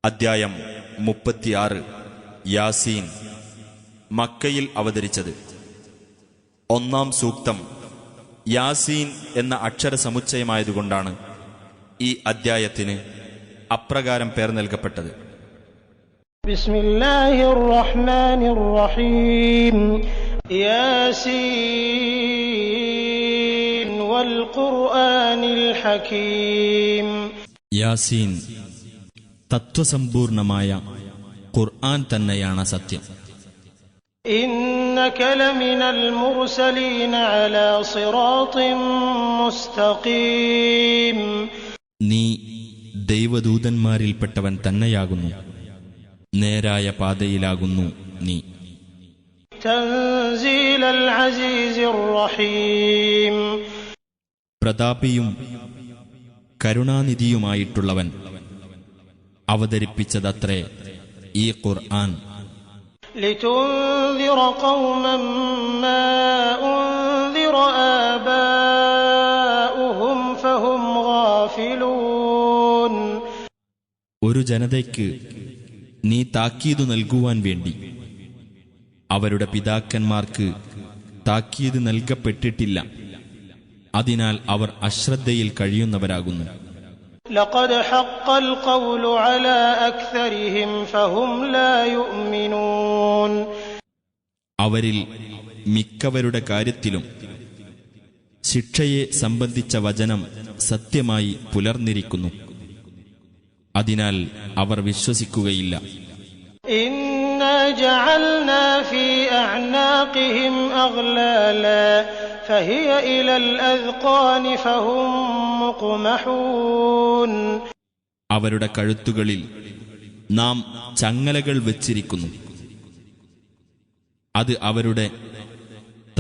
അദ്ധ്യായം 36 യാസീൻ. മക്കയിൽ അവതരിച്ചത്. ഒന്നാം സൂക്തം യാസീൻ എന്ന അക്ഷരസമുച്ചയമായതുകൊണ്ടാണ് ഈ അദ്ധ്യായത്തിന് അപ്രകാരം പേർ നൽകപ്പെട്ടത്. ബിസ്മില്ലാഹിർ റഹ്മാനിർ റഹീം. യാസീൻ വൽ ഖുർആനിൽ ഹകീം. യാസീൻ, തത്വസമ്പൂർണമായ ഖുർആൻ തന്നെയാണ് സത്യം. ഇന്നക ലമിനൽ മുർസലീന അലാ സിറാത്തിൻ മുസ്തഖീം. നീ ദൈവദൂതന്മാരിൽപ്പെട്ടവൻ തന്നെയാകുന്നു, നേരായ പാതയിലാകുന്നു നീ. തൻസീലൽ അസീസിർ റഹീം. പ്രതാപിയും കരുണാനിധിയുമായിട്ടുള്ളവൻ അവതരിപ്പിച്ചതത്രേ ഈ ഖുർആൻ. ലിതുൻദിറ ഖൗമൻ മാ ഉൻദിറ ആബാഉഹും ഫഹും ഗാഫിലൂൻ. ഒരു ജനതയ്ക്ക് നീ താക്കീത് നൽകുവാൻ വേണ്ടി അവരുടെ പിതാക്കന്മാർക്ക് താക്കീത് നൽകപ്പെട്ടിട്ടില്ല, അതിനാൽ അവർ അശ്രദ്ധയിൽ കഴിയുന്നവരാകുന്നു. ലഖദ് ഹഖ്ഖൽ ഖൗലു അലാ അക്സരിഹിം ഫഹും ലാ യുഅ്മിനൂൻ. അവരിൽ മിക്കവരുടെ കാര്യത്തിലും ശിക്ഷയെ സംബന്ധിച്ച വചനം സത്യമായി പുലർന്നിരിക്കുന്നു, അതിനാൽ അവർ വിശ്വസിക്കുകയില്ല. ഇന്നാ ജഅൽനാ ഫീ അഅ്നാഖിഹിം അഗ്ലാലാ ഫഹിയ ഇലൽ അദ്ഖാനി ഫഹും മുഖ്മഹൂൻ. അവരുടെ കഴുത്തുകളിൽ നാം ചങ്ങലകൾ വച്ചിരിക്കുന്നു, അത് അവരുടെ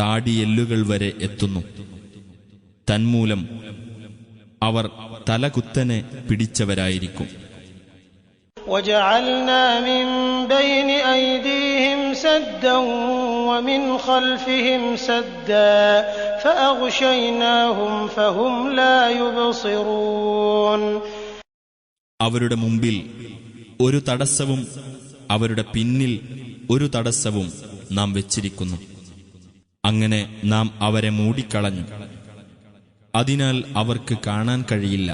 താടിയെല്ലുകൾ വരെ എത്തുന്നു. തന്മൂലം അവർ തലകുത്തനെ പിടിച്ചവരായിരിക്കും. وجعلنا من بين أيديهم سدا ومن خلفهم سدا فأغشيناهم فهم لا يبصرون. അവരുടെ മുമ്പിൽ ഒരു തടസ്സവും അവരുടെ പിന്നിൽ ഒരു തടസ്സവും നാം വെച്ചിരിക്കുന്നു. അങ്ങനെ നാം അവരെ മൂടിക്കളഞ്ഞു, അതിനാൽ അവർക്ക് കാണാൻ കഴിയില്ല.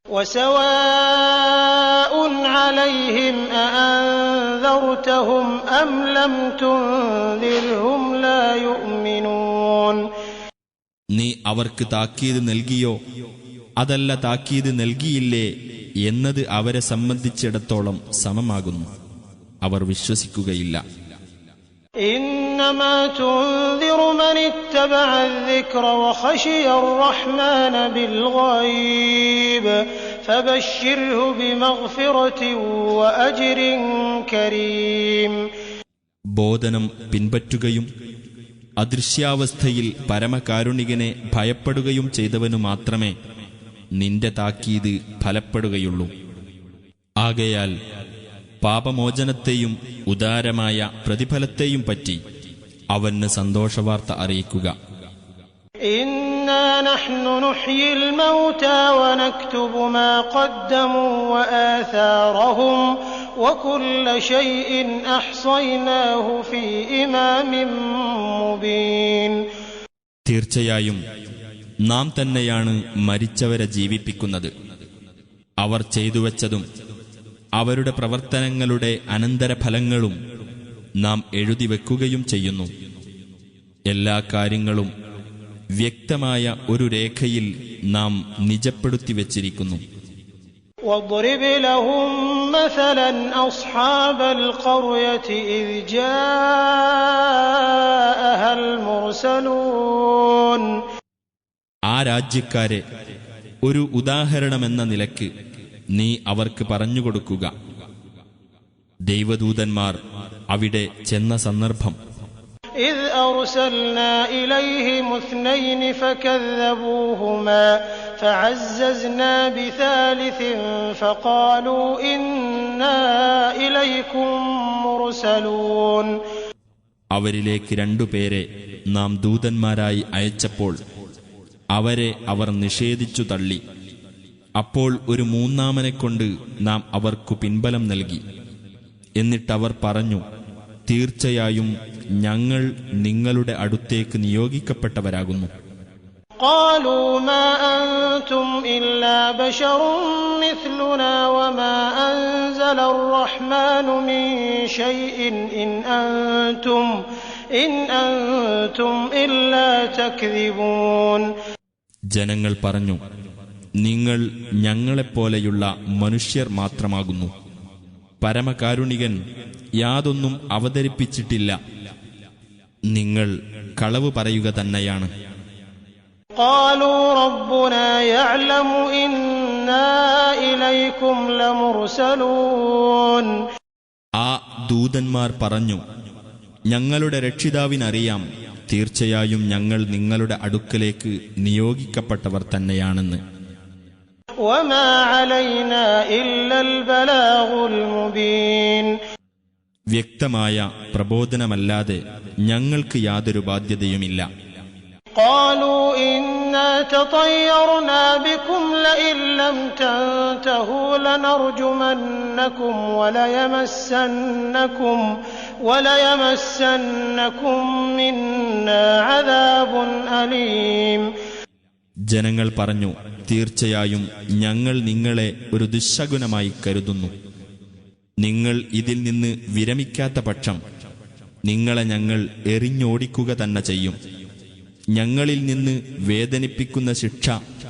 وسواء عليهم أأنذرتهم أم لم تنذرهم لا يؤمنون. നീ അവർക്ക് താക്കീത് നൽകിയോ അതല്ല താക്കീത് നൽകിയില്ലേ എന്നത് അവരെ സംബന്ധിച്ചിടത്തോളം സമമാകുന്നു, അവർ വിശ്വസിക്കുകയില്ല. إنما تنذر من اتبع الذكر وخشي الرحمن بالغيب فبشره بمغفرة وأجر كريم. ബോധനം പിൻപറ്റുകയും അദൃശ്യാവസ്ഥയിൽ പരമകാരുണികനെ ഭയപ്പെടുകയും ചെയ്തവനു മാത്രമേ നിന്റെ താക്കീത് ഫലപ്പെടുകയുള്ളൂ. ആകയാൽ പാപമോചനത്തെയും ഉദാരമായ പ്രതിഫലത്തെയും പറ്റി അവന് സന്തോഷവാർത്ത അറിയിക്കുക. ഇന്നാ നഹ്നു നുഹ്യിൽ മൗതാ വനക്തുബു മാ ഖദ്ദമൂ വആഥാറഹും വകുല്ല ശൈഇൻ അഹ്സൈനാഹു ഫീ ഇമാമിൻ മുബീൻ. തീർച്ചയായും നാം തന്നെയാണ് മരിച്ചവരെ ജീവിപ്പിക്കുന്നത്. അവർ ചെയ്തുവച്ചതും അവരുടെ പ്രവർത്തനങ്ങളുടെ അനന്തരഫലങ്ങളും നാം എഴുതിവെക്കുകയും ചെയ്യുന്നു. എല്ലാ കാര്യങ്ങളും വ്യക്തമായ ഒരു രേഖയിൽ നാം നിജപ്പെടുത്തി വച്ചിരിക്കുന്നു. وَاضْرِبْ لَهُم مَّثَلًا أَصْحَابَ الْقَرْيَةِ إِذْ جَاءَهَا الْمُرْسَلُونَ. ആ രാജ്യക്കാരെ ഒരു ഉദാഹരണമെന്ന നിലക്ക് നീ അവർക്ക് പറഞ്ഞുകൊടുക്കുക. ദൈവദൂതന്മാർ അവിടെ ചെന്ന സന്ദർഭം. إِذْ أَرْسَلْنَا إِلَيْهِمُ اثْنَيْنِ فَكَذَّبُوهُمَا فَعَزَّزْنَا بِثَالِثٍ فَقَالُوا إِنَّا إِلَيْكُمْ مُرْسَلُونَ. അവരിലേക്ക് രണ്ടുപേരെ നാം ദൂതന്മാരായി അയച്ചപ്പോൾ അവരെ അവർ നിഷേധിച്ചു തള്ളി. അപ്പോൾ ഒരു മൂന്നാമനെക്കൊണ്ട് നാം അവർക്കു പിൻബലം നൽകി. എന്നിട്ടവർ പറഞ്ഞു, തീർച്ചയായും ഞങ്ങൾ നിങ്ങളുടെ അടുത്തേക്ക് നിയോഗിക്കപ്പെട്ടവരാകുന്നു. قالوا ما أنتم إلا بشر مثلنا وما أنزل الرحمن من شيء إن أنتم إلا تكذبون. ജനങ്ങൾ പറഞ്ഞു, നിങ്ങൾ ഞങ്ങളെപ്പോലെയുള്ള മനുഷ്യർ മാത്രമാകുന്നു. പരമകാരുണികൻ യാതൊന്നും അവതരിപ്പിച്ചിട്ടില്ല. നിങ്ങൾ കളവ് പറയുക തന്നെയാണ്. قالوا ربنا يعلم إنا إليكم لمرسلون. ആ ദൂതന്മാർ പറഞ്ഞു, ഞങ്ങളുടെ രക്ഷിതാവിനറിയാം, തീർച്ചയായും ഞങ്ങൾ നിങ്ങളുടെ അടുക്കലേക്ക് നിയോഗിക്കപ്പെട്ടവർ തന്നെയാണെന്ന്. وما علينا إلا البلاغ المبين. വ്യക്തമായ പ്രബോധനമല്ലാതെ ഞങ്ങൾക്ക് യാതൊരു ബാധ്യതയുമില്ല. قالوا إنا تطيرنا بكم لئن لم تنتهوا لنرجمنكم وليمسنكم منا عذاب أليم. ജനങ്ങൾ പറഞ്ഞു, തീർച്ചയായും ഞങ്ങൾ നിങ്ങളെ ഒരു ദുശ്ശകുനമായി കരുതുന്നു. നിങ്ങൾ ഇതിൽ നിന്ന് വിരമിക്കാത്ത പക്ഷം നിങ്ങളെ ഞങ്ങൾ എറിഞ്ഞോടിക്കുക തന്നെ ചെയ്യും. ഞങ്ങളിൽ നിന്ന് വേദനിപ്പിക്കുന്ന ശിക്ഷ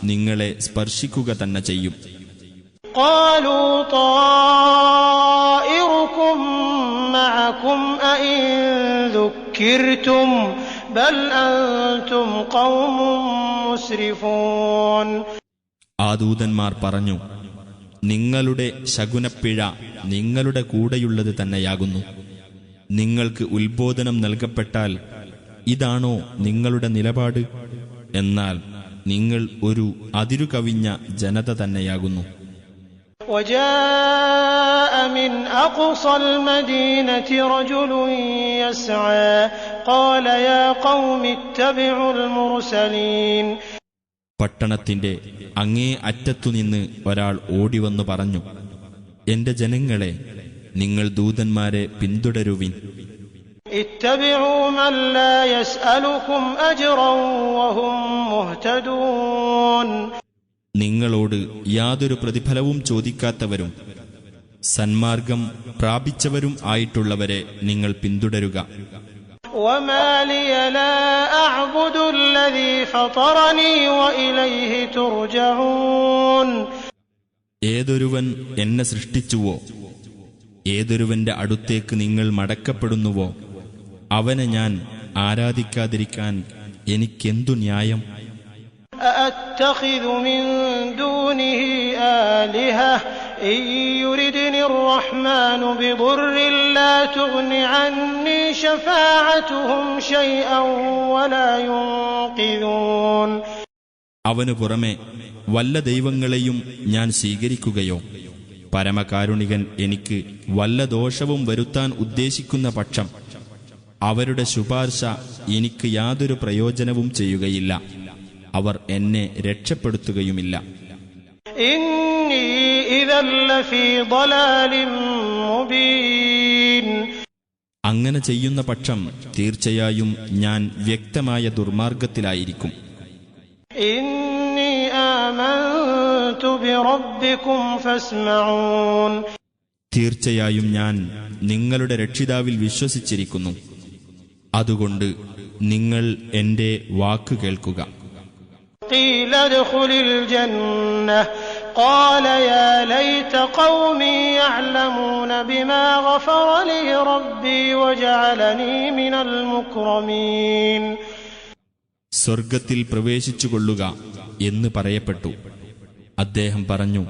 നിങ്ങളെ സ്പർശിക്കുക തന്നെ ചെയ്യും. قالوا طائركم معكم أئن ذكرتم بل أنتم قوم مسرفون. ആ ദൂതന്മാർ പറഞ്ഞു, നിങ്ങളുടെ ശകുനപ്പിഴ നിങ്ങളുടെ കൂടെയുള്ളത് തന്നെയാകുന്നു. നിങ്ങൾക്ക് ഉത്ബോധനം നൽകപ്പെട്ടാൽ ഇതാണോ നിങ്ങളുടെ നിലപാട്? എന്നാൽ നിങ്ങൾ ഒരു അതിരുകവിഞ്ഞ ജനത തന്നെയാകുന്നു. وجاء من أقصى المدينة رجل يسعى قال يا قوم اتبعوا المرسلين. പട്ടണത്തിന്റെ അങ്ങേ അറ്റത്തുനിന്ന് ഒരാൾ ഓടിവന്നു പറഞ്ഞു, എന്റെ ജനങ്ങളെ, നിങ്ങൾ ദൂതന്മാരെ പിന്തുടരുവിൻ. اتبعوا من لا يسألكم أجرا وهم مهتدون. നിങ്ങളോട് യാതൊരു പ്രതിഫലവും ചോദിക്കാത്തവരും സന്മാർഗം പ്രാപിച്ചവരും ആയിട്ടുള്ളവരെ നിങ്ങൾ പിന്തുടരുക. وما لي لا أعبد الذي فطرني وإليه ترجعون. ഏതൊരുവൻ എന്നെ സൃഷ്ടിച്ചുവോ, ഏതൊരുവന്റെ അടുത്തേക്ക് നിങ്ങൾ മടക്കപ്പെടുന്നുവോ, അവനെ ഞാൻ ആരാധിക്കാതിരിക്കാൻ എനിക്കെന്തു ന്യായം? أأتخذ من دونه آلهة إن يردني الرحمن بضر لا تغن عني شفاعتهم شيئا ولا ينقذون. അവനു പുറമെ വല്ല ദൈവങ്ങളെയും ഞാൻ സ്വീകരിക്കുകയോ, പരമകാരുണികൻ എനിക്ക് വല്ല ദോഷവും വരുത്താൻ ഉദ്ദേശിക്കുന്ന പക്ഷം അവരുടെ ശുപാർശ എനിക്ക് യാതൊരു പ്രയോജനവും ചെയ്യുകയില്ല. അവർ എന്നെ രക്ഷപ്പെടുത്തുകയുമില്ല. ഇന്നി ഇദൻ ലഫീ ളലാലിൻ മുബീൻ. അങ്ങനെ ചെയ്യുന്ന പക്ഷം തീർച്ചയായും ഞാൻ വ്യക്തമായ ദുർമാർഗത്തിലായിരിക്കും. ഇന്നി ആമൻതു ബിറബ്ബികും ഫസ്മഊൻ. തീർച്ചയായും ഞാൻ നിങ്ങളുടെ രക്ഷിതാവിൽ വിശ്വസിച്ചിരിക്കുന്നു. അതുകൊണ്ട് നിങ്ങൾ എന്റെ വാക്ക് കേൾക്കുക. قيل ادخل الجنة قال يا ليت قومي يعلمون بما غفر لي ربي وجعلني من المكرمين. സ്വർഗത്തിൽ പ്രവേശിച്ചുകൊള്ളുക എന്ന് പറയപ്പെട്ടു. അദ്ദേഹം പറഞ്ഞു,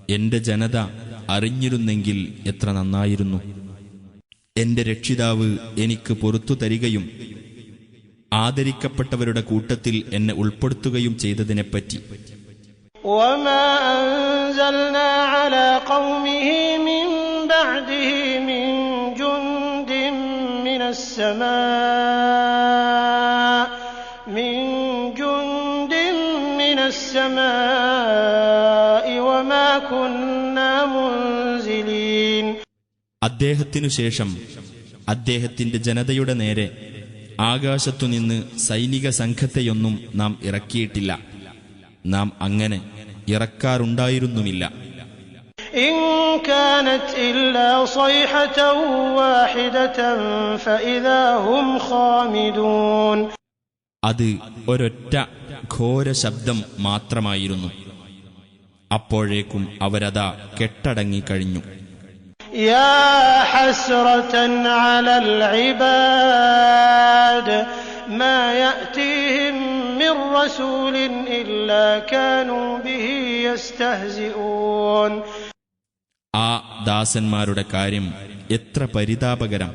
എന്റെ ജനത അറിഞ്ഞിരുന്നെങ്കിൽ എത്ര നന്നായിരുന്നു. എന്റെ രക്ഷിതാവ് എനിക്ക് പുറത്തു തരികയും ആദരിക്കപ്പെട്ടവരുടെ കൂട്ടത്തിൽ എന്നെ ഉൾപ്പെടുത്തുകയും ചെയ്തതിനെപ്പറ്റി. وما أنزلنا على قومه من بعده من جند من السماء അദ്ദേഹത്തിനു ശേഷം അദ്ദേഹത്തിന്റെ ജനതയുടെ നേരെ ആകാശത്തുനിന്ന് സൈനിക സംഘത്തെയൊന്നും നാം ഇറക്കിയിട്ടില്ല. നാം അങ്ങനെ ഇറക്കാറുണ്ടായിരുന്നുമില്ല. إن كانت إلا صيحة واحدة فإذا هم خامدون. അത് ഒരൊറ്റ ഘോര ശബ്ദം മാത്രമായിരുന്നു. അപ്പോഴേക്കും അവരതാ കെട്ടടങ്ങിക്കഴിഞ്ഞു. يا حسرة على العباد ما يأتيهم من رسول إلا كانوا به يستهزئون. ആ ദാസന്മാരുടെ കാര്യം എത്ര പരിതാപകരം!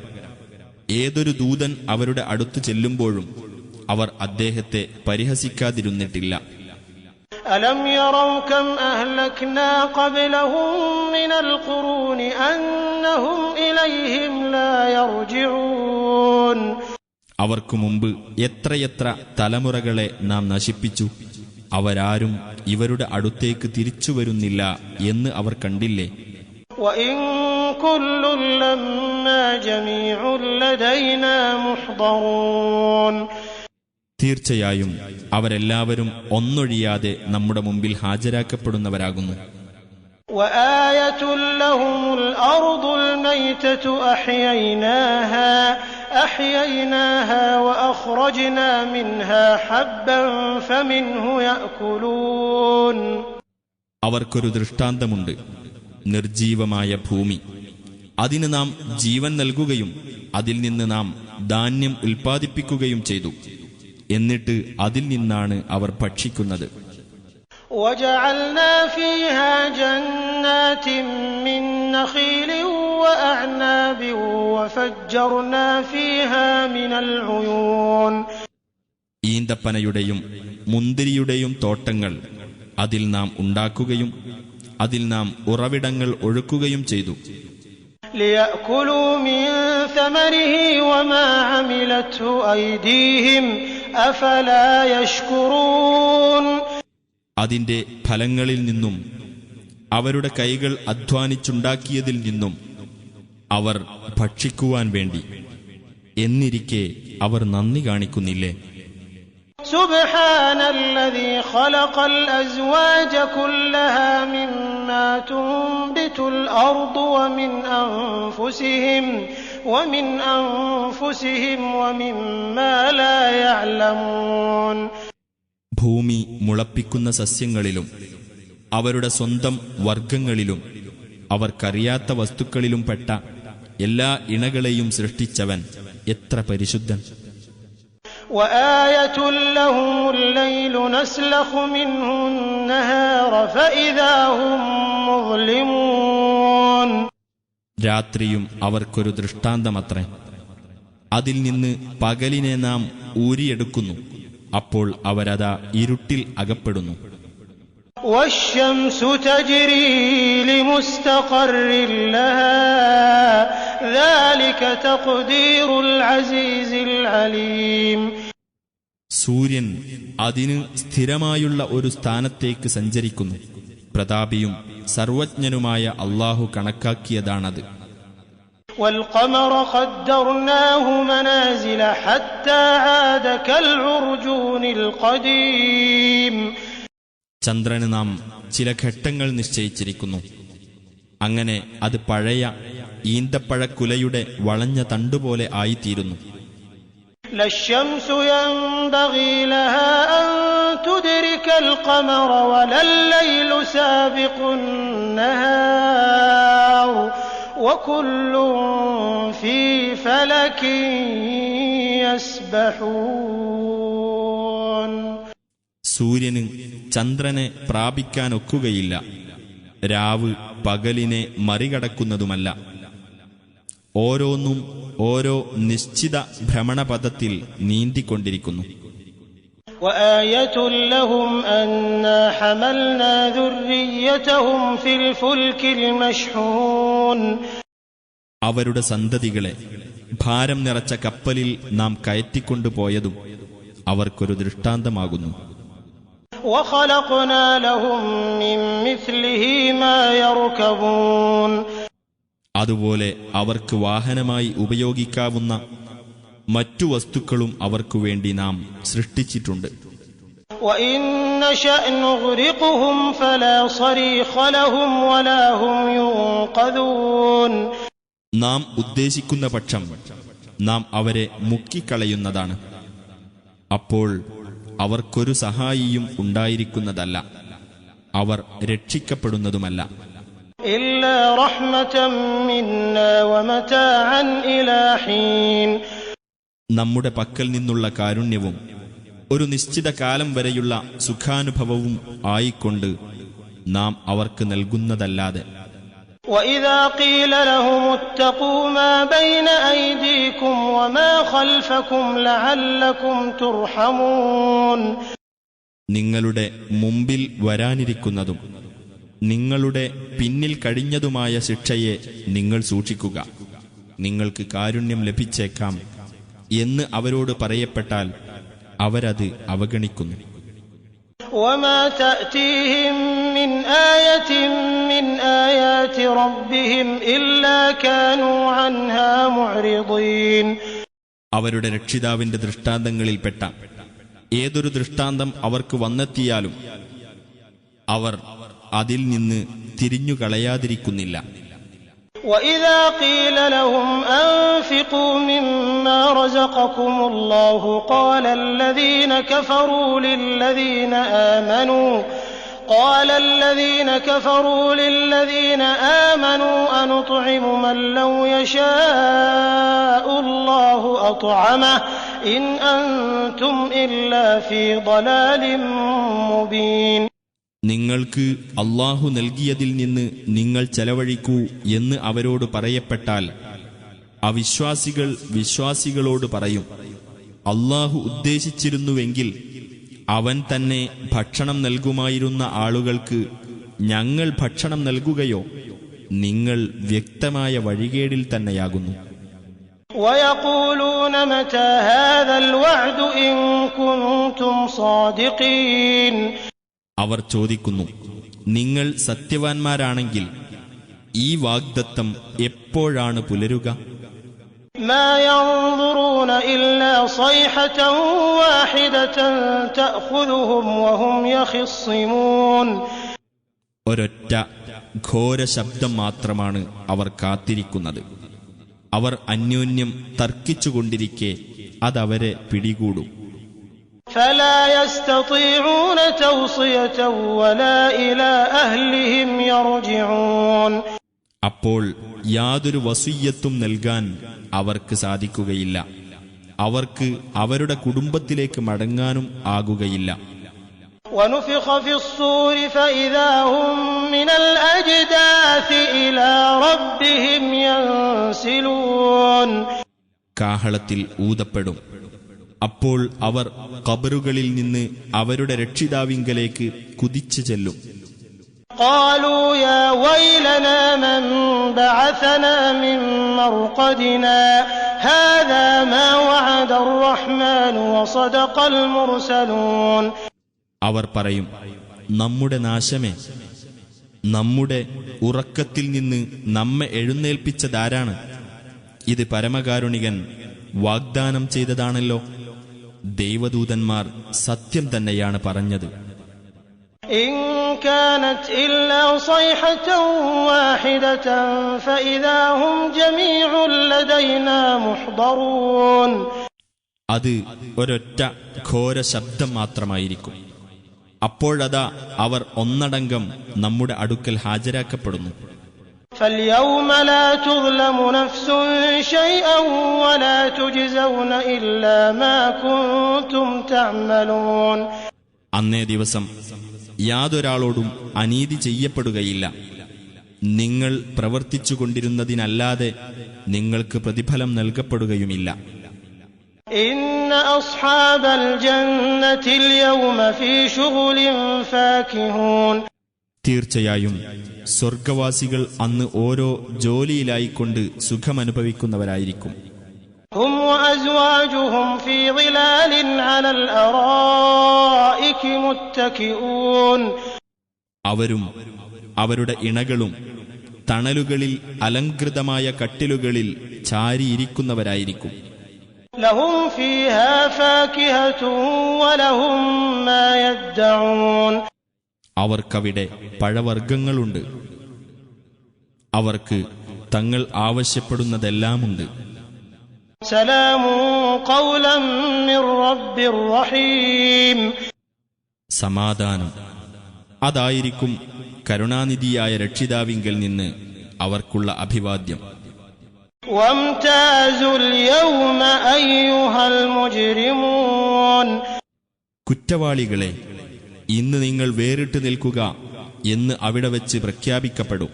ഏതൊരു ദൂതൻ അവരുടെ അടുത്തു ചെല്ലുമ്പോഴും അവർ അദ്ദേഹത്തെ പരിഹസിക്കാതിരുന്നിട്ടില്ല. ألم يروا كم أهلكنا قبلهم من القرون أنهم إليهم لا يرجعون. അവർക്കു മുമ്പ് എത്രയെത്ര തലമുറകളെ നാം നശിപ്പിച്ചു, അവരാരും ഇവരുടെ അടുത്തേക്ക് തിരിച്ചു വരുന്നില്ല എന്ന് അവർ കണ്ടില്ലേ? وإن كل لما جميع لدينا محضرون. തീർച്ചയായും അവരെല്ലാവരും ഒന്നൊഴിയാതെ നമ്മുടെ മുമ്പിൽ ഹാജരാക്കപ്പെടുന്നവരാകുന്നു. وآية لهم الأرض الميتة أحييناها وأخرجنا منها حبا فمنه يأكلون. അവർക്കൊരു ദൃഷ്ടാന്തമുണ്ട്. നിർജീവമായ ഭൂമി, അതിന് നാം ജീവൻ നൽകുകയും അതിൽ നിന്ന് നാം ധാന്യം ഉൽപ്പാദിപ്പിക്കുകയും ചെയ്തു. എന്നിട്ട് അതിൽ നിന്നാണ് അവർ ഭക്ഷിക്കുന്നത്. وجعلنا فيها جنات من نخيل وأعناب وفجرنا فيها من العيون. ഈന്തപ്പനയുടെയും മുന്തിരിയുടെയും തോട്ടങ്ങൾ അതിൽ നാം ഉണ്ടാക്കുകയും അതിൽ നാം ഉറവിടങ്ങൾ ഒഴുക്കുകയും ചെയ്തു. ليأكلوا من ثمره وما عملته أيديهم أفلا يشكرون. അതിന്റെ ഫലങ്ങളിൽ നിന്നും അവരുടെ കൈകൾ അധ്വാനിച്ചുണ്ടാക്കിയതിൽ നിന്നും അവർ ഭക്ഷിക്കുവാൻ വേണ്ടി എന്നിരിക്കെ അവർ നന്ദി കാണിക്കുന്നില്ലേ? سبحان الذي خلق الأزواج كلها مما تنبت الأرض ومن أنفسهم ومما لا يعلمون. ഭൂമി മുളപ്പിക്കുന്ന സസ്യങ്ങളിലും അവരുടെ സ്വന്തം വർഗങ്ങളിലും അവർക്കറിയാത്ത വസ്തുക്കളിലും പെട്ട എല്ലാ ഇണകളെയും സൃഷ്ടിച്ചവൻ എത്ര പരിശുദ്ധൻ! وآية لهم الليل نسلخ منه النهار فإذا هم مظلمون. രാത്രിയും അവർക്കൊരു ദൃഷ്ടാന്തമത്രേ. അതിൽ നിന്ന് പകലിനെ നാം ഊരിയെടുക്കുന്നു. അപ്പോൾ അവരതാ ഇരുട്ടിൽ അകപ്പെടുന്നു. والشمس تجري لمستقر لها ذلك تقدير العزيز العليم. സൂര്യൻ അതിന് സ്ഥിരമായുള്ള ഒരു സ്ഥാനത്തേക്ക് സഞ്ചരിക്കുന്നു. പ്രതാപിയും സർവജ്ഞനുമായ അല്ലാഹു കണക്കാക്കിയതാണത്. والقمر قدرناه منازل حتى عاد كالعرجون القديم. ചന്ദ്രന് നാം ചില ഘട്ടങ്ങൾ നിശ്ചയിച്ചിരിക്കുന്നു. അങ്ങനെ അത് പഴയ ഈന്തപ്പഴക്കുലയുടെ വളഞ്ഞ തണ്ടുപോലെ ആയിത്തീരുന്നു. لا الشمس ينبغي لها أن تدرك القمر ولا الليل سابق النهار وكل في فلك يسبحون. സൂര്യന് ചന്ദ്രനെ പ്രാപിക്കാനൊക്കുകയില്ല. രാവ് പകലിനെ മറികടക്കുന്നതുമല്ല. ഓരോന്നും ഓരോ നിശ്ചിത ഭ്രമണപഥത്തിൽ നീന്തിക്കൊണ്ടിരിക്കുന്നു. وآية لهم أنا حملنا ذريتهم في الفلك المشحون. അവരുടെ സന്തതികളെ ഭാരം നിറച്ച കപ്പലിൽ നാം കയറ്റിക്കൊണ്ടുപോയതും അവർക്കൊരു ദൃഷ്ടാന്തമാകുന്നു. وخلقنا لهم من مثله ما يركبون. അതുപോലെ അവർക്ക് വാഹനമായി ഉപയോഗിക്കാവുന്ന മറ്റു വസ്തുക്കളും അവർക്കു വേണ്ടി നാം സൃഷ്ടിച്ചിട്ടുണ്ട്. وَإِن نَّشَأْ نُغْرِقْهُمْ فَلَا صَرِيخَ لَهُمْ وَلَا هُمْ يُنقَذُونَ. നാം ഉദ്ദേശിക്കുന്ന പക്ഷം നാം അവരെ മുക്കിക്കളയുന്നതാണ്. അപ്പോൾ അവർക്കൊരു സഹായിയും ഉണ്ടായിരിക്കുന്നതല്ല, അവർ രക്ഷിക്കപ്പെടുന്നതുമല്ല. إِلَّا رَحْمَةً مِّنَّا وَمَتَاعًا إِلَىٰ حِينٍ. നമ്മുടെ പക്കൽ നിന്നുള്ള കാരുണ്യവും ഒരു നിശ്ചിത കാലം വരെയുള്ള സുഖാനുഭവവും ആയിക്കൊണ്ട് നാം അവർക്ക് നൽകുന്നതല്ലാതെ. وَإِذَا قِيلَ لَهُمُ اتَّقُوا مَا بَيْنَ أَيْدِيكُمْ وَمَا خَلْفَكُمْ لَعَلَّكُمْ تُرْحَمُونَ. നിങ്ങളുടെ മുമ്പിൽ വരാനിരിക്കുന്നതും നിങ്ങളുടെ പിന്നിൽ കഴിഞ്ഞതുമായ ശിക്ഷയെ നിങ്ങൾ സൂക്ഷിക്കുക, നിങ്ങൾക്ക് കാരുണ്യം ലഭിച്ചേക്കാം എന്ന് അവരോട് പറയപ്പെട്ടാൽ അവരത് അവഗണിക്കുന്നു. وَمَا تَأْتِيهِم مِّنْ آيَةٍ مِّنْ آيَاتِ رَبِّهِمْ إِلَّا كَانُوا عَنْهَا مُعْرِضِينَ. അവരുടെ രക്ഷിതാവിന്റെ ദൃഷ്ടാന്തങ്ങളിൽപ്പെട്ട ഏതൊരു ദൃഷ്ടാന്തം അവർക്ക് വന്നെത്തിയാലും അവർ അതിൽ നിന്ന് തിരിഞ്ഞുകളയാതിരിക്കുന്നില്ല. وَإِذَا قِيلَ لَهُمْ أَنفِقُوا مِمَّا رَزَقَكُمُ اللَّهُ قَالَ الَّذِينَ كَفَرُوا لِلَّذِينَ آمَنُوا أَنُطْعِمُ مَن لَّوْ يَشَاءُ اللَّهُ أَطْعَمَهُ إِنْ أَنتُمْ إِلَّا فِي ضَلَالٍ مُّبِينٍ. നിങ്ങൾക്ക് അല്ലാഹു നൽകിയതിൽ നിന്ന് നിങ്ങൾ ചെലവഴിക്കൂ എന്ന് അവരോട് പറയപ്പെട്ടാൽ അവിശ്വാസികൾ വിശ്വാസികളോട് പറയും, അല്ലാഹു ഉദ്ദേശിച്ചിരുന്നുവെങ്കിൽ അവൻ തന്നെ ഭക്ഷണം നൽകുമായിരുന്ന ആളുകൾക്ക് ഞങ്ങൾ ഭക്ഷണം നൽകുകയോ? നിങ്ങൾ വ്യക്തമായ വഴികേടിൽ തന്നെയാകുന്നു. وَيَقُولُونَ مَتَىٰ هَٰذَا الْوَعْدُ إِن كُنتُمْ صَادِقِينَ. അവർ ചോദിക്കുന്നു, നിങ്ങൾ സത്യവാൻമാരാണെങ്കിൽ ഈ വാഗ്ദത്തം എപ്പോഴാണ് പുലരുക? مَا يَنظُرُونَ إِلَّا صَيْحَةً وَاحِدَةً تَأْخُذُهُمْ وَهُمْ يَخِصِّمُونَ. ഒരൊറ്റ ഘോര ശബ്ദം മാത്രമാണ് അവർ കാത്തിരിക്കുന്നത്. അവർ അന്യോന്യം തർക്കിച്ചുകൊണ്ടിരിക്കെ അതവരെ പിടികൂടും. فَلَا يَسْتَطِيعُونَ تَوْصِيَةً وَلَا إِلَىٰ أَهْلِهِمْ يَرْجِعُونَ. അപ്പോൾ യാതൊരു വസിയ്യത്തും നൽകാൻ അവർക്ക് സാധിക്കുകയില്ല, അവർക്ക് അവരുടെ കുടുംബത്തിലേക്ക് മടങ്ങാനും ആകുകയില്ല. وَنُفِخَ فِي الصُّورِ فَإِذَا هُم مِّنَ الْأَجْدَاثِ إِلَىٰ رَبِّهِمْ يَنْسِلُونَ. കാഹളത്തിൽ ഊതപ്പെടും. അപ്പോൾ അവർ ഖബറുകളിൽ നിന്ന് അവരുടെ രക്ഷിതാവിങ്കലേക്ക് കുതിച്ചു ചെല്ലും. قَالُوا يَا وَيْلَنَا مَن بَعَثَنَا مِن مَّرْقَدِنَا هَٰذَا مَا وَعَدَ الرَّحْمَٰنُ وَصَدَقَ الْمُرْسَلُونَ. അവർ പറയും, നമ്മുടെ നാശമേ, നമ്മുടെ ഉറക്കത്തിൽ നിന്ന് നമ്മെ എഴുന്നേൽപ്പിച്ചതാരാണ്? ഇത് പരമകാരുണികൻ വാഗ്ദാനം ചെയ്തതാണല്ലോ. ദൈവദൂതന്മാർ സത്യം തന്നെയാണ് പറഞ്ഞത്. إِن كَانَتْ إِلَّا صَيْحَةً وَاحِدَةً فَإِذَا هُمْ جَمِيعٌ لَّدَيْنَا مُحْضَرُونَ. അത് ഒരൊറ്റ ഘോര ശബ്ദം മാത്രമായിരിക്കും. അപ്പോഴതാ അവർ ഒന്നടങ്കം നമ്മുടെ അടുക്കൽ ഹാജരാക്കപ്പെടുന്നു. فَالْيَوْمَ لَا تُظْلَمُ نَفْسٌ شَيْئًا وَلَا تُجْزَوْنَ إِلَّا مَا كُنتُمْ تَعْمَلُونَ. അന്നേ ദിവസം യാതൊരാളോടും അനീതി ചെയ്യപ്പെടുകയില്ല. നിങ്ങൾ പ്രവർത്തിച്ചുകൊണ്ടിരുന്നതിനല്ലാതെ നിങ്ങൾക്ക് പ്രതിഫലം നൽകപ്പെടുകയുമില്ല. إِنَّ أَصْحَابَ الْجَنَّةِ الْيَوْمَ فِي شُغُلٍ فَاكِهُونَ. തീർച്ചയായും സ്വർഗവാസികൾ അന്ന് ഓരോ ജോലിയിലായിക്കൊണ്ട് സുഖമനുഭവിക്കുന്നവരായിരിക്കും. هم وأزواجهم في ظلال على الأرائك متكئون. അവരും അവരുടെ ഇണകളും തണലുകളിൽ അലങ്കൃതമായ കട്ടിലുകളിൽ ചാരിയിരിക്കുന്നവരായിരിക്കും. ലഹും ഫീഹാ ഫാകിഹത്തുൻ വലഹും മാ യദ്ദഊൻ. അവർക്കവിടെ പഴവർഗ്ഗങ്ങളുണ്ട്, അവർക്ക് തങ്ങൾ ആവശ്യപ്പെടുന്നതെല്ലാമുണ്ട്. സലാമുൻ ഖൗലൻ മിർ റബ്ബിർ റഹീം. സമാധാനം, അതായിരിക്കും കരുണാനിധിയായ രക്ഷിതാവിങ്കൽ നിന്ന് അവർക്കുള്ള അഭിവാദ്യം. വംതാസുൽ യൗമ അയ്യുഹൽ മുജ്രിമൂൻ. കുറ്റവാളികളെ, ഇന്ന് നിങ്ങൾ വേറിട്ട് നിൽക്കുക എന്ന് അവിടെ വെച്ച് പ്രഖ്യാപിക്കപ്പെടും.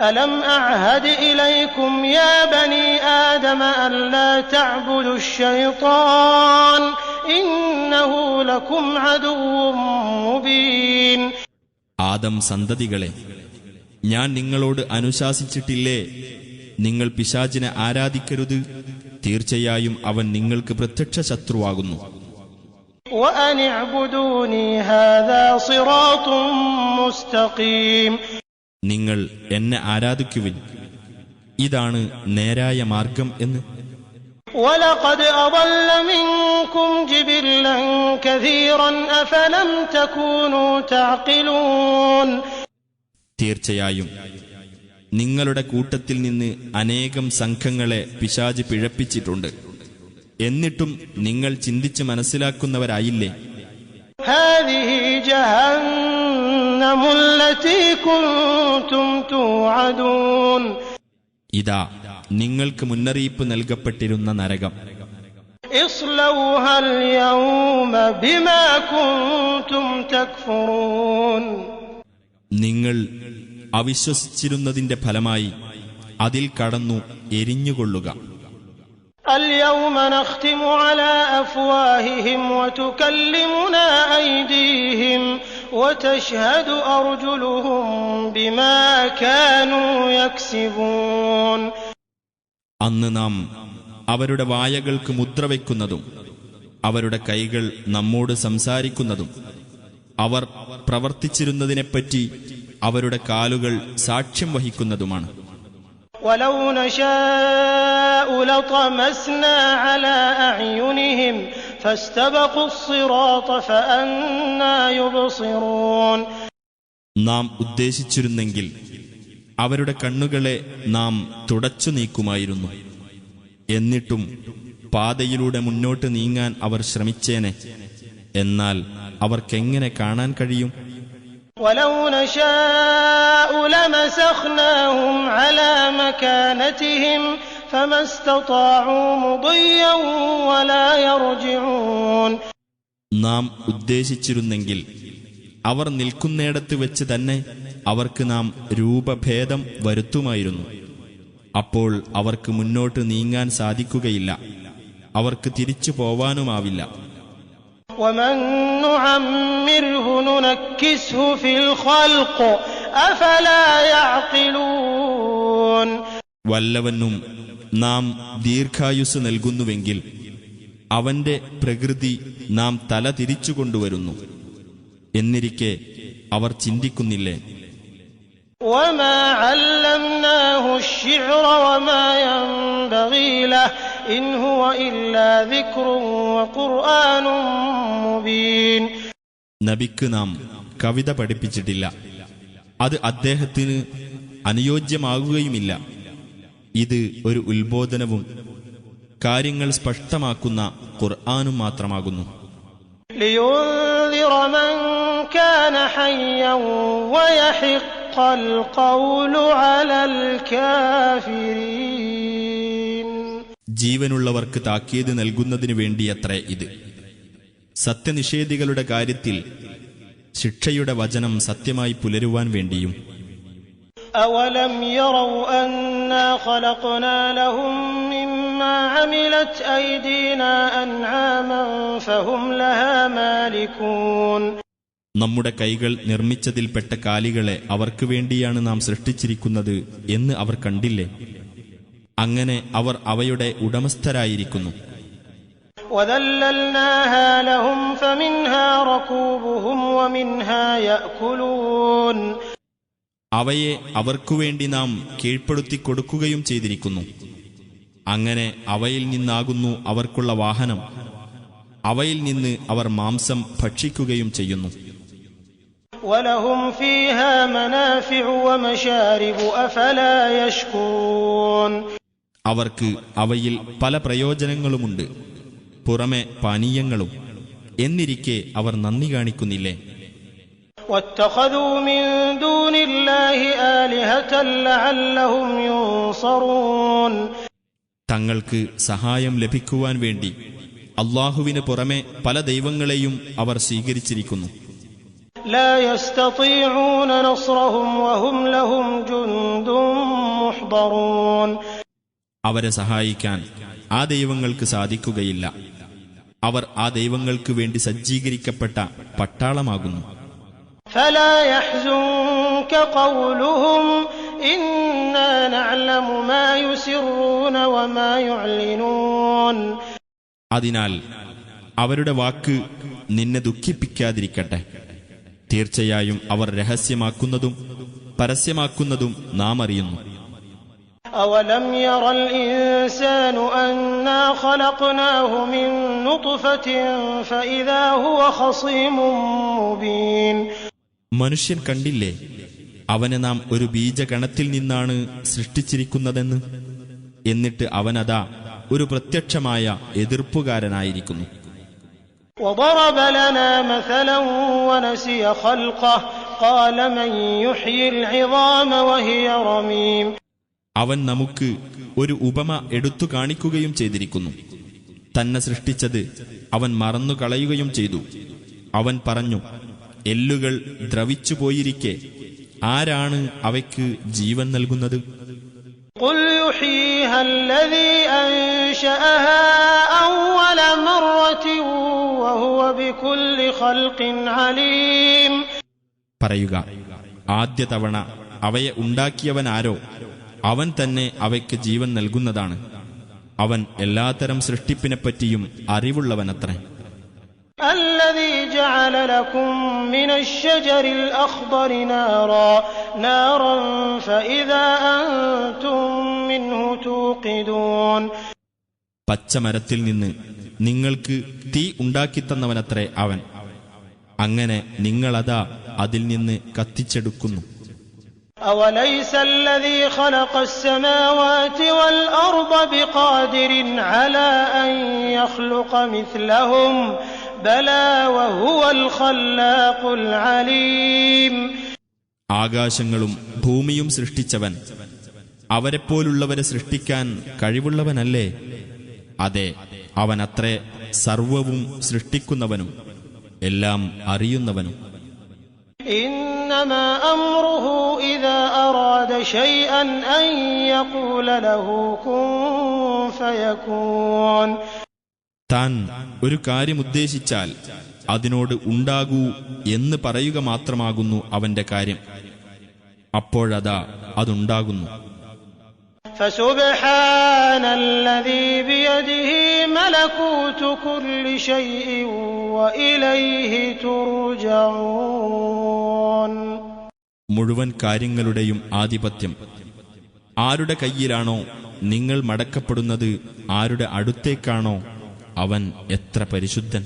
അലം അഅഹദ് ഇലൈക്കും യാ ബനി ആദമ അല്ലാ തഅ്ബുദുശ് ശൈത്താൻ ഇന്നഹു ലക്കും അദുവ്വുൻ മുബീൻ. ആദം സന്തതികളെ, ഞാൻ നിങ്ങളോട് അനുശാസിച്ചിട്ടില്ലേ, നിങ്ങൾ പിശാചിനെ ആരാധിക്കരുത്, തീർച്ചയായും അവൻ നിങ്ങൾക്ക് പ്രത്യക്ഷ ശത്രുവാകുന്നു. വഅൻ ഇഅ്ബുദൂനി ഹാദാ സിറാത്തുൻ മുസ്തഖീം. നിങ്ങൾ എന്നെ ആരാധിക്കുവിൻ, ഇതാണ് നേരായ മാർഗം എന്ന്. വലഖദ് അദല്ല മിൻകും ജിബില്ലൻ കസീറൻ അഫലം തകൂനൂ തഅഖിലൂൻ. തീർച്ചയായും നിങ്ങളുടെ കൂട്ടത്തിൽ നിന്ന് അനേകം സംഘങ്ങളെ പിശാച് പിഴപ്പിച്ചിട്ടുണ്ട്, എന്നിട്ടും നിങ്ങൾ ചിന്തിച്ച് മനസ്സിലാക്കുന്നവരായില്ലേ? ഹാദിഹി ജഹന്നമു അല്ലതി കുൻതും തുഅദൂൻ. ഇതാ നിങ്ങൾക്ക് മുന്നറിയിപ്പ് നൽകപ്പെട്ടിരുന്ന നരകം. ഇസ്ലൗഹൽ യൗമ ബിമാ കുൻതും തക്ഫുറൂൻ. നിങ്ങൾ അവിശ്വസിച്ചിരുന്നതിന്റെ ഫലമായി അതിൽ കടന്നു എരിഞ്ഞുകൊള്ളുക. اليوم نختم على أفواههم وتكلمنا أيديهم وتشهد أرجلهم بما كانوا يكسبون. അന്ന് നാം അവരുടെ വായകൾക്ക് മുദ്രവെക്കുന്നതും അവരുടെ കൈകൾ നമ്മോട് സംസാരിക്കുന്നതും അവർ പ്രവർത്തിച്ചിരുന്നതിനെപ്പറ്റി അവരുടെ കാലുകൾ സാക്ഷ്യം വഹിക്കുന്നതുമാണ്. ولو نشاء لطمسنا على أعينهم فاستبقوا الصراط فأنى يبصرون. നാം ഉദ്ദേശിച്ചിരുന്നെങ്കിൽ അവരുടെ കണ്ണുകളെ നാം തുടച്ചു നീക്കുമായിരുന്നു. എന്നിട്ടും പാതയിലൂടെ മുന്നോട്ട് നീങ്ങാൻ അവർ ശ്രമിച്ചേനെ, എന്നാൽ അവർക്കെങ്ങനെ കാണാൻ കഴിയും? ولو نشاء لمسخناهم على مكانتهم فما استطاعوا مضيا ولا يرجعون. നാം ഉദ്ദേശിച്ചിരുന്നെങ്കിൽ അവർ നിൽക്കുന്നിടത്ത് വെച്ച് തന്നെ അവർക്ക് നാം രൂപഭേദം വരുത്തുമായിരുന്നു. അപ്പോൾ അവർക്ക് മുന്നോട്ട് നീങ്ങാൻ സാധിക്കുകയില്ല, അവർക്ക് തിരിച്ചു പോവാനുമാവില്ല. ومن نعمره ننكسه في الخلق أفلا يعقلون. വല്ലവനും നാം ദീർഘായുസ് നൽകുന്നുവെങ്കിൽ അവന്റെ പ്രകൃതി നാം തല തിരിച്ചുകൊണ്ടുവരുന്നു. എന്നിരിക്കെ അവർ ചിന്തിക്കുന്നില്ലേ? وما علمناه الشعر وما ينبغي له إن هو إلا ذكر وقرآن مبين. നബിക്ക് നാം കവിത പഠിപ്പിച്ചിട്ടില്ല, അത് അദ്ദേഹത്തിന് അനുയോജ്യമാകുകയുമില്ല. ഇത് ഒരു ഉത്ബോധനവും കാര്യങ്ങൾ സ്പഷ്ടമാക്കുന്ന ഖുർആനും മാത്രമാകുന്നു. لينذر من كان حيا ويحق القول على الكافرين. ജീവനുള്ളവർക്ക് താക്കീത് നൽകുന്നതിനു വേണ്ടിയത്രേ ഇത്. സത്യനിഷേധികളുടെ കാര്യത്തിൽ ശിക്ഷയുടെ വചനം സത്യമായി പുലരുവാൻ വേണ്ടിയും. أولم يروا أنا خلقنا لهم مما عملت أيدينا أنعاما فهم لها مالكون. നമ്മുടെ കൈകൾ നിർമ്മിച്ചതിൽപ്പെട്ട കാലികളെ അവർക്ക് വേണ്ടിയാണ് നാം സൃഷ്ടിച്ചിരിക്കുന്നത് എന്ന് അവർ കണ്ടില്ലേ? അങ്ങനെ അവർ അവയുടെ ഉടമസ്ഥരായിരിക്കുന്നു. وذللناها لهم فمنها ركوبهم ومنها يأكلون. അവയെ അവർക്കുവേണ്ടി നാം കീഴ്പ്പെടുത്തിക്കൊടുക്കുകയും ചെയ്തിരിക്കുന്നു. അങ്ങനെ അവയിൽ നിന്നാകുന്നു അവർക്കുള്ള വാഹനം. അവയിൽ നിന്ന് അവർ മാംസം ഭക്ഷിക്കുകയും ചെയ്യുന്നു. وَلَهُمْ فِيهَا مَنَافِعُ وَمَشَارِبُ أَفَلَا يَشْكُرُونَ അവർക്ക് അവയിൽ പല പ്രയോജനങ്ങളുമുണ്ട്, പുറമെ പാനീയങ്ങളും. എന്നിരിക്കെ അവർ നന്ദി കാണിക്കുന്നില്ലേ? وَاتَّخَذُوا مِن دُونِ اللَّهِ آلِهَةً لَّعَلَّهُمْ يُنصَرُونَ തങ്ങൾക്ക് സഹായം ലഭിക്കുവാൻ വേണ്ടി അല്ലാഹുവിന് പുറമെ പല ദൈവങ്ങളെയും അവർ സ്വീകരിച്ചിരിക്കുന്നു. لا يستطيعون نصرهم وهم لهم جند محضرون അവരെ സഹായിക്കാൻ ആ ദൈവങ്ങൾക്ക് സാധിക്കുകയില്ല. അവർ ആ ദൈവങ്ങൾക്ക് വേണ്ടി സജ്ജീകരിക്കപ്പെട്ട പട്ടാളമാകുന്നു. فلا يحزنك قولهم إنا نعلم ما يسرون وما يعلنون അതിനാൽ അവരുടെ വാക്ക് നിന്നെ ദുഃഖിപ്പിക്കാതിരിക്കട്ടെ. തീർച്ചയായും അവർ രഹസ്യമാക്കുന്നതും പരസ്യമാക്കുന്നതും നാം അറിയുന്നു. أولم ير الإنسان أنا خلقناه من نطفة فإذا هو خصيم مبين മനുഷ്യൻ കണ്ടില്ലേ അവനെ നാം ഒരു ബീജഗണത്തിൽ നിന്നാണ് സൃഷ്ടിച്ചിരിക്കുന്നതെന്ന്? എന്നിട്ട് അവനതാ ഒരു പ്രത്യക്ഷമായ എതിർപ്പുകാരനായിരിക്കുന്നു. وضرب لنا مثلا ونسي خلقه قال من يحيي العظام وهي رميم അവൻ നമുക്ക് ഒരു ഉപമ എടുത്തു കാണിക്കുകയും ചെയ്തിരിക്കുന്നു. തന്നെ സൃഷ്ടിച്ചത് അവൻ മറന്നുകളയുകയും ചെയ്തു. അവൻ പറഞ്ഞു, എല്ലുകൾ ദ്രവിച്ചുപോയിരിക്കെ ആരാണ് അവയ്ക്ക് ജീവൻ നൽകുന്നത്? قل يحييها الذي أنشأها أول مرة وهو بكل خلق عليم പറയുക, ആദ്യ തവണ അവയെ ഉണ്ടാക്കിയവനാരോ അവൻ തന്നെ അവയ്ക്ക് ജീവൻ നൽകുന്നതാണ്. അവൻ എല്ലാത്തരം സൃഷ്ടിപ്പിനെപ്പറ്റിയും അറിവുള്ളവനത്രേ. الذي جعل لكم من الشجر الأخضر نارا فإذا أنتم منه توقدون പച്ചമരത്തിൽ നിന്ന് നിങ്ങൾക്ക് തീ ഉണ്ടാക്കിത്തന്നവനത്രേ അവൻ. അങ്ങനെ നിങ്ങളതാ അതിൽ നിന്ന് കത്തിച്ചെടുക്കുന്നു. أوليس الذي خلق السماوات والأرض بقادر على أن يخلق مثلهم بلى وهو الخلاق العليم ആകാശങ്ങളും ഭൂമിയും സൃഷ്ടിച്ചവൻ അവരെപ്പോലുള്ളവരെ സൃഷ്ടിക്കാൻ കഴിവുള്ളവനല്ലേ? അതെ, അവനത്രേ സർവവും സൃഷ്ടിക്കുന്നവനും എല്ലാം അറിയുന്നവനും. إنما أمره إذا أراد شيئا أن يقول له كن فيكون താൻ ഒരു കാര്യം ഉദ്ദേശിച്ചാൽ അതിനോട് ഉണ്ടാകൂ എന്ന് പറയുക മാത്രമാകുന്നു അവന്റെ കാര്യം. അപ്പോഴതാ അതുണ്ടാകുന്നു. فسبحان الذي بيده ملكوت كل شيء وإليه ترجعون മുഴുവൻ കാര്യങ്ങളുടെയും ആധിപത്യം ആരുടെ കയ്യിലാണോ നിങ്ങൾ മടക്കപ്പെടുന്നത്, ആരുടെ അടുത്തേക്കാണോ അവൻ എത്ര പരിശുദ്ധൻ.